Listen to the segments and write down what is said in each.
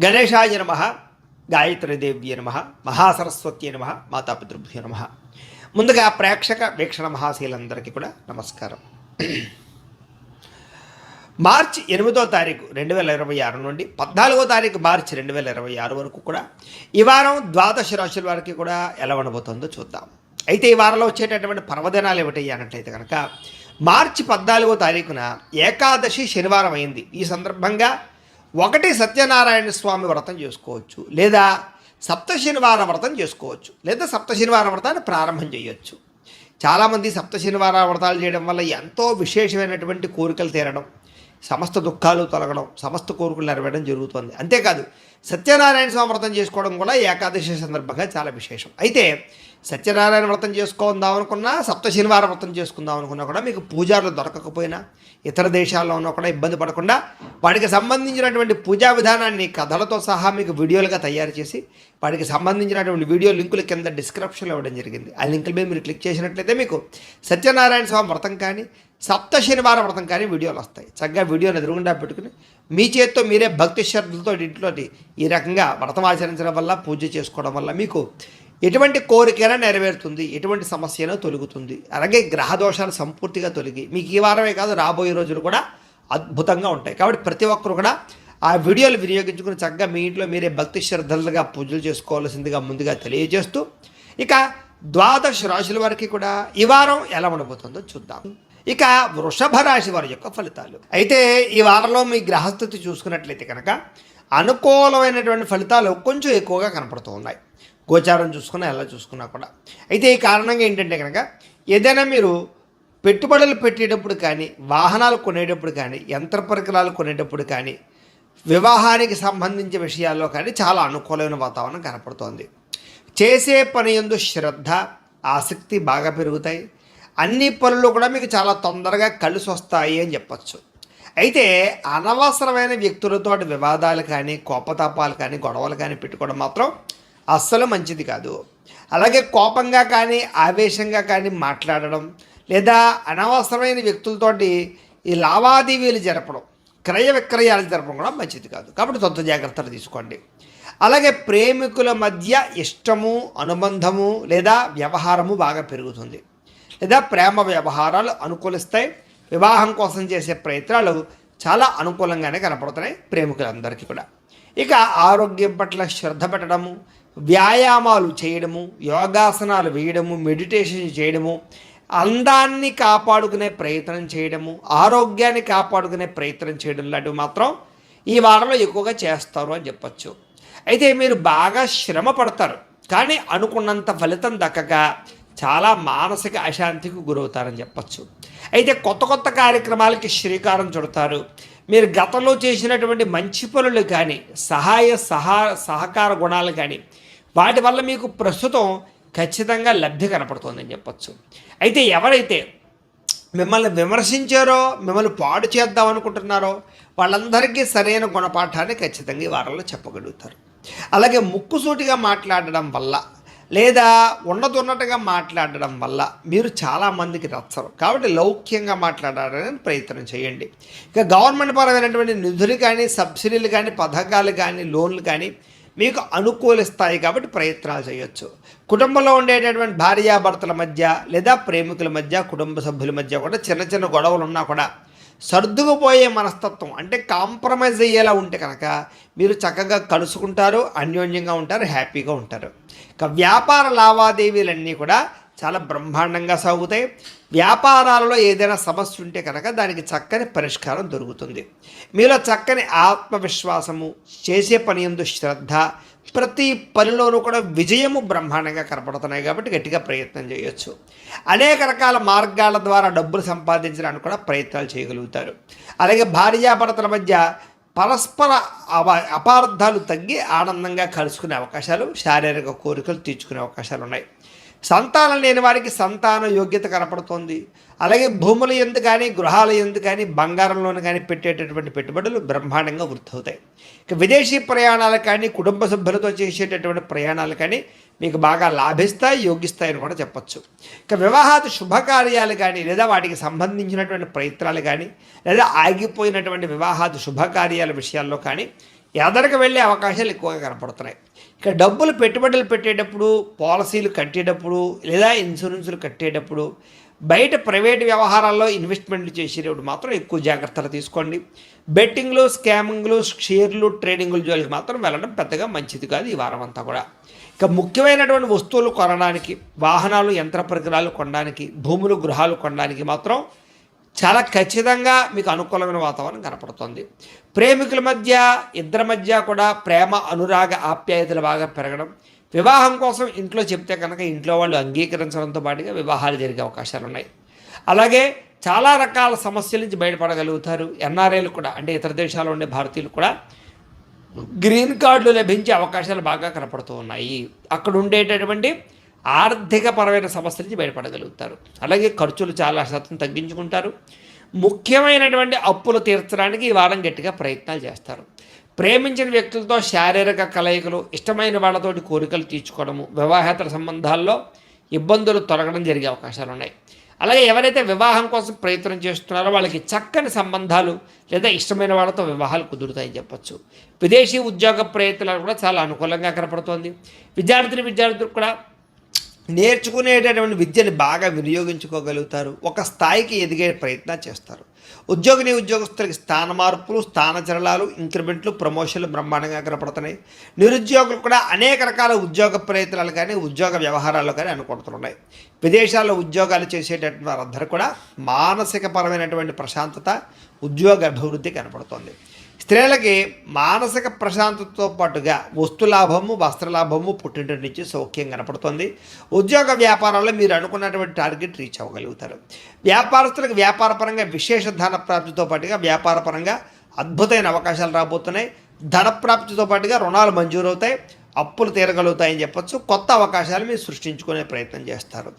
గణేశాయ నమ, గాయత్రీదేవ్య నమ, మహాసరస్వత్యై నమ, మాతాపితృభ్యో నమ. ముందుగా ప్రేక్షక వీక్షణ మహాశీలందరికీ కూడా నమస్కారం. మార్చి 8వ తారీఖు 2026 నుండి 14వ తారీఖు మార్చి 2026 వరకు కూడా ఈ వారం ద్వాదశ రాశుల వారికి కూడా ఎలా ఉండబోతుందో చూద్దాం. అయితే ఈ వారంలో వచ్చేటటువంటి పర్వదినాలు ఏమిటి అన్నట్లయితే కనుక మార్చి 14వ తారీఖున ఏకాదశి శనివారం అయింది. ఈ సందర్భంగా ఒకటి సత్యనారాయణ స్వామి వ్రతం చేసుకోవచ్చు, లేదా సప్త శనివారం వ్రతం చేసుకోవచ్చు, లేదా సప్త శనివారం వ్రతాన్ని ప్రారంభం చేయొచ్చు. చాలామంది సప్త శనివార వ్రతాలు చేయడం వల్ల ఎంతో విశేషమైనటువంటి కోరికలు తీరడం, సమస్త దుఃఖాలు తొలగడం, సమస్త కోరికలు నెరవేరడం జరుగుతుంది. అంతేకాదు సత్యనారాయణ స్వామి వ్రతం చేసుకోవడం కూడా ఏకాదశి సందర్భంగా చాలా విశేషం. అయితే సత్యనారాయణ వ్రతం చేసుకుందాం అనుకున్నా, సప్త శనివార వ్రతం చేసుకుందాం అనుకున్నా కూడా మీకు పూజారులు దొరకకపోయినా, ఇతర దేశాల్లో ఉన్నా కూడా ఇబ్బంది పడకుండా వాటికి సంబంధించినటువంటి పూజా విధానాన్ని కథలతో సహా మీకు వీడియోలుగా తయారు చేసి వాటికి సంబంధించినటువంటి వీడియో లింకులు కింద డిస్క్రిప్షన్లో ఇవ్వడం జరిగింది. ఆ లింకుల మీద మీరు క్లిక్ చేసినట్లయితే మీకు సత్యనారాయణ స్వామి వ్రతం కానీ సప్త శనివారం వ్రతం కానీ వీడియోలు వస్తాయి. చక్కగా వీడియోని ఎదురుగుండా పెట్టుకుని మీ చేత్తో మీరే భక్తి శ్రద్ధలతో ఇంట్లో ఈ రకంగా వ్రతం ఆచరించడం వల్ల, పూజ చేసుకోవడం వల్ల మీకు ఎటువంటి కోరికైనా నెరవేరుతుంది, ఎటువంటి సమస్య అయినా తొలుగుతుంది. అలాగే గ్రహ దోషాలు సంపూర్తిగా తొలగి మీకు ఈ వారమే కాదు రాబోయే రోజులు కూడా అద్భుతంగా ఉంటాయి. కాబట్టి ప్రతి ఒక్కరు కూడా ఆ వీడియోలు వినియోగించుకుని చక్కగా మీ ఇంట్లో మీరే భక్తి శ్రద్ధలుగా పూజలు చేసుకోవాల్సిందిగా ముందుగా తెలియజేస్తూ, ఇక ద్వాదశ రాశుల వారికి కూడా ఈ వారం ఎలా ఉండబోతుందో చూద్దాం. ఇక వృషభ రాశి వారి యొక్క ఫలితాలు. అయితే ఈ వారంలో మీ గ్రహస్థితి చూసుకున్నట్లయితే కనుక అనుకూలమైనటువంటి ఫలితాలు కొంచెం ఎక్కువగా కనపడుతూ ఉన్నాయి. గోచారం చూసుకున్నా ఎలా చూసుకున్నా కూడా. అయితే ఈ కారణంగా ఏంటంటే కనుక ఏదైనా మీరు పెట్టుబడులు పెట్టేటప్పుడు కానీ, వాహనాలు కొనేటప్పుడు కానీ, యంత్ర పరికరాలు కొనేటప్పుడు కానీ, వివాహానికి సంబంధించిన విషయాల్లో కానీ చాలా అనుకూలమైన వాతావరణం కనపడుతోంది. చేసే పని యందు శ్రద్ధ, ఆసక్తి బాగా పెరుగుతాయి. అన్ని పనులు కూడా మీకు చాలా తొందరగా కలిసి వస్తాయి అని చెప్పచ్చు. అయితే అనవసరమైన వ్యక్తులతో వివాదాలు కానీ, కోపతాపాలు కానీ, గొడవలు కానీ పెట్టుకోవడం మాత్రం అస్సలు మంచిది కాదు. అలాగే కోపంగా కానీ, ఆవేశంగా కానీ మాట్లాడడం, లేదా అనవసరమైన వ్యక్తులతోటి ఈ లావాదేవీలు జరపడం, క్రయ విక్రయాలు జరపడం కూడా మంచిది కాదు. కాబట్టి తొంత జాగ్రత్తలు తీసుకోండి. అలాగే ప్రేమికుల మధ్య ఇష్టము, అనుబంధము లేదా వ్యవహారము బాగా పెరుగుతుంది, లేదా ప్రేమ వ్యవహారాలు అనుకూలిస్తాయి. వివాహం కోసం చేసే ప్రయత్నాలు చాలా అనుకూలంగానే కనపడుతున్నాయి ప్రేమికులందరికీ కూడా. ఇక ఆరోగ్యం పట్ల శ్రద్ధ పెట్టడము, వ్యాయామాలు చేయడము, యోగాసనాలు వేయడము, మెడిటేషన్ చేయడము, అందాన్ని కాపాడుకునే ప్రయత్నం చేయడము, ఆరోగ్యాన్ని కాపాడుకునే ప్రయత్నం చేయడం లాంటివి మాత్రం ఈ వారంలో ఎక్కువగా చేస్తారు అని చెప్పచ్చు. అయితే మీరు బాగా శ్రమ పడతారు, కానీ అనుకున్నంత ఫలితం దక్కక చాలా మానసిక అశాంతికి గురవుతారని చెప్పచ్చు. అయితే కొత్త కొత్త కార్యక్రమాలకి శ్రీకారం చుడతారు. మీరు గతంలో చేసినటువంటి మంచి పనులు కానీ, సహకార గుణాలు కానీ, వాటి వల్ల మీకు ప్రస్తుతం ఖచ్చితంగా లబ్ధి కనపడుతుందని చెప్పచ్చు. అయితే ఎవరైతే మిమ్మల్ని విమర్శించారో, మిమ్మల్ని పాడు చేద్దాం అనుకుంటున్నారో వాళ్ళందరికీ సరైన గుణపాఠాన్ని ఖచ్చితంగా ఈ వారంలో చెప్పగలుగుతారు. అలాగే ముక్కుసూటిగా మాట్లాడడం వల్ల, లేదా ఉన్నట్టుగా మాట్లాడడం వల్ల మీరు చాలామందికి నచ్చరు. కాబట్టి లౌక్యంగా మాట్లాడాలని ప్రయత్నం చేయండి. ఇక గవర్నమెంట్ పరమైనటువంటి నిధులు కానీ, సబ్సిడీలు కానీ, పథకాలు కానీ, లోన్లు కానీ మీకు అనుకూలిస్తాయి. కాబట్టి ప్రయత్నాలు చేయొచ్చు. కుటుంబంలో ఉండేటటువంటి భార్యాభర్తల మధ్య, లేదా ప్రేమికుల మధ్య, కుటుంబ సభ్యుల మధ్య కూడా చిన్న చిన్న గొడవలు ఉన్నా కూడా సర్దుకుపోయే మనస్తత్వం, అంటే కాంప్రమైజ్ అయ్యేలా ఉంటే కనుక మీరు చక్కగా కలుసుకుంటారు, అన్యోన్యంగా ఉంటారు, హ్యాపీగా ఉంటారు. ఇక వ్యాపార లావాదేవీలన్నీ కూడా చాలా బ్రహ్మాండంగా సాగుతాయి. వ్యాపారాలలో ఏదైనా సమస్య ఉంటే కనుక దానికి చక్కని పరిష్కారం దొరుకుతుంది. మీలో చక్కని ఆత్మవిశ్వాసము, చేసే పని యందు శ్రద్ధ, ప్రతి పనిలోనూ కూడా విజయము బ్రహ్మాండంగా కనపడుతున్నాయి. కాబట్టి గట్టిగా ప్రయత్నం చేయొచ్చు. అనేక రకాల మార్గాల ద్వారా డబ్బులు సంపాదించడానికి కూడా ప్రయత్నాలు చేయగలుగుతారు. అలాగే భార్యాభర్తల మధ్య పరస్పర అపార్థాలు తగ్గి ఆనందంగా కలుసుకునే అవకాశాలు, శారీరక కోరికలు తీర్చుకునే అవకాశాలు ఉన్నాయి. సంతానం లేని వారికి సంతాన యోగ్యత కనపడుతోంది. అలాగే భూముల యందు కానీ, గృహాల యందు కానీ, బంగారంలోను కానీ పెట్టేటటువంటి పెట్టుబడులు బ్రహ్మాండంగా వృద్ధి అవుతాయి. ఇక విదేశీ ప్రయాణాలు కానీ, కుటుంబ సభ్యులతో చేసేటటువంటి ప్రయాణాలు కానీ మీకు బాగా లాభిస్తాయి, యోగిస్తాయని కూడా చెప్పచ్చు. ఇక వివాహాది శుభకార్యాలు కానీ, లేదా వాటికి సంబంధించినటువంటి ప్రయత్నాలు కానీ, లేదా ఆగిపోయినటువంటి వివాహాది శుభకార్యాల విషయాల్లో కానీ ఎదరికి వెళ్ళే అవకాశాలు ఎక్కువగా కనపడుతున్నాయి. ఇక డబ్బులు పెట్టుబడులు పెట్టేటప్పుడు, పాలసీలు కట్టేటప్పుడు లేదా ఇన్సూరెన్సులు కట్టేటప్పుడు, బయట ప్రైవేట్ వ్యవహారాల్లో ఇన్వెస్ట్మెంట్లు చేసేటప్పుడు మాత్రం ఎక్కువ జాగ్రత్తలు తీసుకోండి. బెట్టింగ్లు, స్కామింగ్లు, షేర్లు, ట్రేడింగ్లు జోలికి మాత్రం వెళ్ళడం పెద్దగా మంచిది కాదు ఈ వారం అంతా కూడా. ఇక ముఖ్యమైనటువంటి వస్తువులు కొనడానికి, వాహనాలు, యంత్ర పరికరాలు కొనడానికి, భూములు, గృహాలు కొనడానికి మాత్రం చాలా ఖచ్చితంగా మీకు అనుకూలమైన వాతావరణం కనపడుతుంది. ప్రేమికుల మధ్య, ఇద్దరి మధ్య కూడా ప్రేమ, అనురాగ, ఆప్యాయతలు బాగా పెరగడం, వివాహం కోసం ఇంట్లో చెప్తే కనుక ఇంట్లో వాళ్ళు అంగీకరించడంతో పాటుగా వివాహాలు జరిగే అవకాశాలు ఉన్నాయి. అలాగే చాలా రకాల సమస్యల నుంచి బయటపడగలుగుతారు. ఎన్ఆర్ఐలు కూడా, అంటే ఇతర దేశాల్లో ఉండే భారతీయులు కూడా గ్రీన్ కార్డులు లభించే అవకాశాలు బాగా కనపడుతూ ఉన్నాయి. అక్కడ ఉండేటటువంటి ఆర్థికపరమైన సమస్యల నుంచి బయటపడగలుగుతారు. అలాగే ఖర్చులు చాలా శాతం తగ్గించుకుంటారు. ముఖ్యమైనటువంటి అప్పులు తీర్చడానికి ఈ వారం గట్టిగా ప్రయత్నాలు చేస్తారు. ప్రేమించిన వ్యక్తులతో శారీరక కలయికలు, ఇష్టమైన వాళ్ళతోటి కోరికలు తీర్చుకోవడము, వివాహేతర సంబంధాల్లో ఇబ్బందులు తొలగడం జరిగే అవకాశాలు ఉన్నాయి. అలాగే ఎవరైతే వివాహం కోసం ప్రయత్నం చేస్తున్నారో వాళ్ళకి చక్కని సంబంధాలు లేదా ఇష్టమైన వాళ్ళతో వివాహాలు కుదురుతాయని చెప్పచ్చు. విదేశీ ఉద్యోగ ప్రయత్నాలు కూడా చాలా అనుకూలంగా కనపడుతోంది. విద్యార్థులకు కూడా నేర్చుకునేటటువంటి విద్యను బాగా వినియోగించుకోగలుగుతారు. ఒక స్థాయికి ఎదిగే ప్రయత్నం చేస్తారు. ఉద్యోగస్తులకి స్థాన మార్పులు, స్థానచలనాలు, ఇంక్రిమెంట్లు, ప్రమోషన్లు బ్రహ్మాండంగా కనపడుతున్నాయి. నిరుద్యోగులు కూడా అనేక రకాల ఉద్యోగ ప్రయత్నాలు కానీ, ఉద్యోగ వ్యవహారాలు కానీ అనుకుంటున్నాయి. విదేశాల్లో ఉద్యోగాలు చేసేటటువంటి వారందరూ కూడా మానసికపరమైనటువంటి ప్రశాంతత, ఉద్యోగ అభివృద్ధి కనపడుతుంది. స్త్రీలకి మానసిక ప్రశాంతతతో పాటుగా వస్తులాభము, వస్త్రలాభము, పుట్టింటి నుంచి సౌఖ్యం కనపడుతుంది. ఉద్యోగ వ్యాపారాల్లో మీరు అనుకున్నటువంటి టార్గెట్ రీచ్ అవ్వగలుగుతారు. వ్యాపారస్తులకు వ్యాపారపరంగా విశేష ధన ప్రాప్తితో పాటుగా వ్యాపారపరంగా అద్భుతమైన అవకాశాలు రాబోతున్నాయి. ధన ప్రాప్తితో పాటుగా రుణాలు మంజూరవుతాయి, అప్పులు తీరగలుగుతాయని చెప్పచ్చు. కొత్త అవకాశాలు మీరు సృష్టించుకునే ప్రయత్నం చేస్తారు.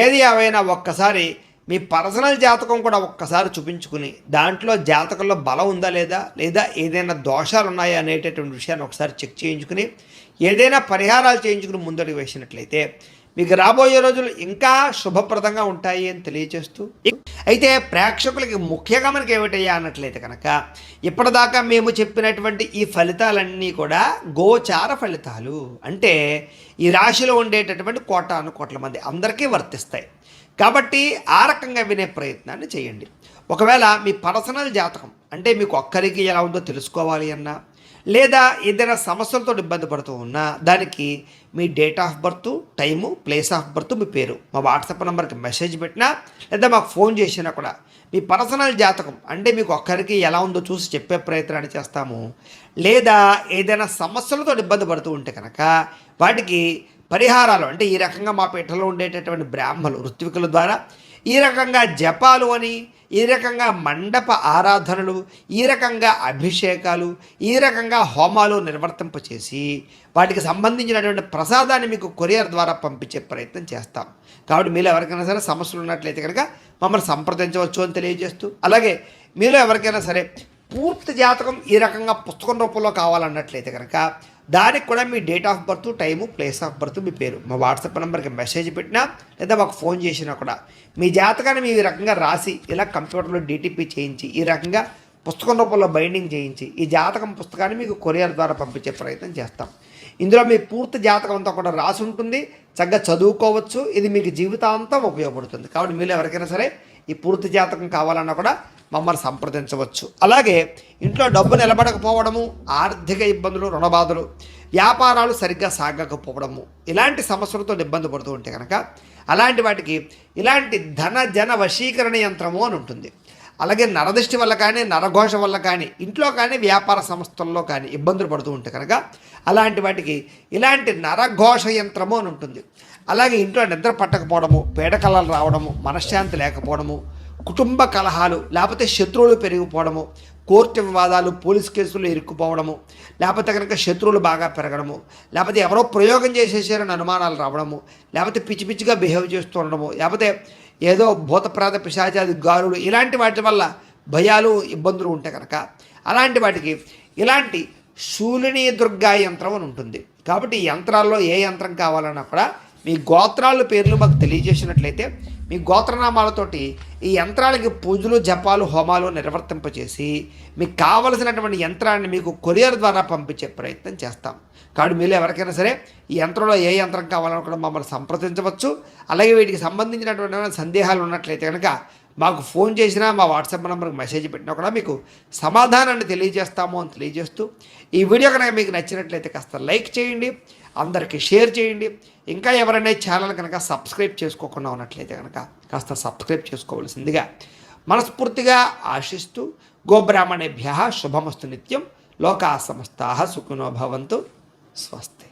ఏది ఏవైనా ఒక్కసారి మీ పర్సనల్ జాతకం కూడా ఒక్కసారి చూపించుకుని దాంట్లో జాతకంలో బలం ఉందా లేదా ఏదైనా దోషాలు ఉన్నాయా అనేటటువంటి విషయాన్ని ఒకసారి చెక్ చేయించుకుని ఏదైనా పరిహారాలు చేయించుకుని ముందడుగు వేసినట్లయితే మీకు రాబోయే రోజులు ఇంకా శుభప్రదంగా ఉంటాయి అని తెలియజేస్తూ, అయితే ప్రేక్షకులకి ముఖ్యంగా మనకి ఏమిటయ్యా అన్నట్లయితే కనుక ఇప్పటిదాకా మేము చెప్పినటువంటి ఈ ఫలితాలన్నీ కూడా గోచార ఫలితాలు. అంటే ఈ రాశిలో ఉండేటటువంటి కోటాను కోట్ల మంది అందరికీ వర్తిస్తాయి. కాబట్టి ఆ రకంగా వినే ప్రయత్నాన్ని చేయండి. ఒకవేళ మీ పర్సనల్ జాతకం అంటే మీకు ఒక్కరికి ఎలా ఉందో తెలుసుకోవాలి అన్నా, లేదా ఏదైనా సమస్యలతో ఇబ్బంది పడుతూ ఉన్నా దానికి మీ date of birth, time, place of birth, మీ పేరు మా వాట్సాప్ నెంబర్కి మెసేజ్ పెట్టినా లేదా మాకు ఫోన్ చేసినా కూడా మీ పర్సనల్ జాతకం అంటే మీకు ఒక్కరికి ఎలా ఉందో చూసి చెప్పే ప్రయత్నాన్ని చేస్తాము. లేదా ఏదైనా సమస్యలతో ఇబ్బంది పడుతూ ఉంటే కనుక వాటికి పరిహారాలు అంటే ఈ రకంగా మా పీఠంలో ఉండేటటువంటి బ్రాహ్మలు, ఋత్వికుల ద్వారా ఈ రకంగా జపాలు అని, ఈ రకంగా మండప ఆరాధనలు, ఈ రకంగా అభిషేకాలు, ఈ రకంగా హోమాలు నిర్వర్తింపచేసి వాటికి సంబంధించినటువంటి ప్రసాదాన్ని మీకు కొరియర్ ద్వారా పంపించే ప్రయత్నం చేస్తాం. కాబట్టి మీలో ఎవరికైనా సరే సమస్యలు ఉన్నట్లయితే కనుక మమ్మల్ని సంప్రదించవచ్చు అని తెలియజేస్తూ, అలాగే మీలో ఎవరికైనా సరే పూర్తి జాతకం ఈ రకంగా పుస్తకం రూపంలో కావాలన్నట్లయితే కనుక దానికి కూడా మీ date of birth, time, place of birth, మీ పేరు మా వాట్సాప్ నెంబర్కి మెసేజ్ పెట్టినా లేదా మాకు ఫోన్ చేసినా కూడా మీ జాతకాన్ని మీ రకంగా రాసి ఇలా కంప్యూటర్లో DTP చేయించి ఈ రకంగా పుస్తకం రూపంలో బైండింగ్ చేయించి ఈ జాతకం పుస్తకాన్ని మీకు కొరియర్ ద్వారా పంపించే ప్రయత్నం చేస్తాం. ఇందులో మీ పూర్తి జాతకం అంతా కూడా రాసి ఉంటుంది, చక్కగా చదువుకోవచ్చు. ఇది మీకు జీవితాంతం ఉపయోగపడుతుంది. కాబట్టి మీరు ఎవరికైనా సరే ఈ పూర్తి జాతకం కావాలన్నా కూడా మమ్మల్ని సంప్రదించవచ్చు. అలాగే ఇంట్లో డబ్బు నిలబడకపోవడము, ఆర్థిక ఇబ్బందులు, రుణబాధలు, వ్యాపారాలు సరిగ్గా సాగకపోవడము, ఇలాంటి సమస్యలతో ఇబ్బంది పడుతూ ఉంటే కనుక అలాంటి వాటికి ఇలాంటి జన వశీకరణ యంత్రము అని ఉంటుంది. అలాగే నరదృష్టి వల్ల కానీ, నరఘోష వల్ల కానీ, ఇంట్లో కానీ, వ్యాపార సంస్థల్లో కానీ ఇబ్బందులు పడుతూ ఉంటే కనుక అలాంటి వాటికి ఇలాంటి నరఘోష యంత్రము అని ఉంటుంది. అలాగే ఇంట్లో నిద్ర పట్టకపోవడము, పీడకలలు రావడము, మనశ్శాంతి లేకపోవడము, కుటుంబ కలహాలు, లేకపోతే శత్రువులు పెరిగిపోవడము, కోర్టు వివాదాలు, పోలీస్ కేసులు ఇరుక్కుపోవడము, లేకపోతే కనుక శత్రువులు బాగా పెరగడము, లేకపోతే ఎవరో ప్రయోగం చేసేసారని అనుమానాలు రావడము, లేకపోతే పిచ్చిగా బిహేవ్ చేస్తూ ఉండడము, లేకపోతే ఏదో భూతప్రాత పిశాచాది గాలులు, ఇలాంటి వాటి వల్ల భయాలు, ఇబ్బందులు ఉంటే కనుక అలాంటి వాటికి ఇలాంటి శూలిని దుర్గా యంత్రం అని ఉంటుంది. కాబట్టి ఈ యంత్రాల్లో ఏ యంత్రం కావాలన్నా కూడా మీ గోత్రాల పేర్లు మాకు తెలియజేసినట్లయితే మీ గోత్రనామాలతోటి ఈ యంత్రాలకి పూజలు జపాలు హోమాలు నిర్వర్తింపచేసి మీకు కావలసినటువంటి యంత్రాన్ని మీకు కొరియర్ ద్వారా పంపించే ప్రయత్నం చేస్తాం. కాబట్టి మీరు ఎవరికైనా సరే ఈ యంత్రంలో ఏ యంత్రం కావాలని కూడా మమ్మల్ని సంప్రదించవచ్చు. అలాగే వీటికి సంబంధించినటువంటి సందేహాలు ఉన్నట్లయితే కనుక మాకు ఫోన్ చేసినా మా వాట్సాప్ నెంబర్కి మెసేజ్ పెట్టినా కూడా మీకు సమాధానాన్ని తెలియజేస్తాము అని తెలియజేస్తూ, ఈ వీడియో కనుక మీకు నచ్చినట్లయితే కాస్త లైక్ చేయండి, అందరికీ షేర్ చేయండి. ఇంకా ఎవరైనా ఛానల్ కనుక సబ్స్క్రైబ్ చేసుకోకుండా ఉన్నట్లయితే కనుక కాస్త సబ్స్క్రైబ్ చేసుకోవాల్సిందిగా మనస్ఫూర్తిగా ఆశిస్తూ, గోబ్రాహ్మణేభ్యः శుభమస్తు నిత్యం, లోకా సమస్తాః సుఖినో భవంతు, స్వస్తి.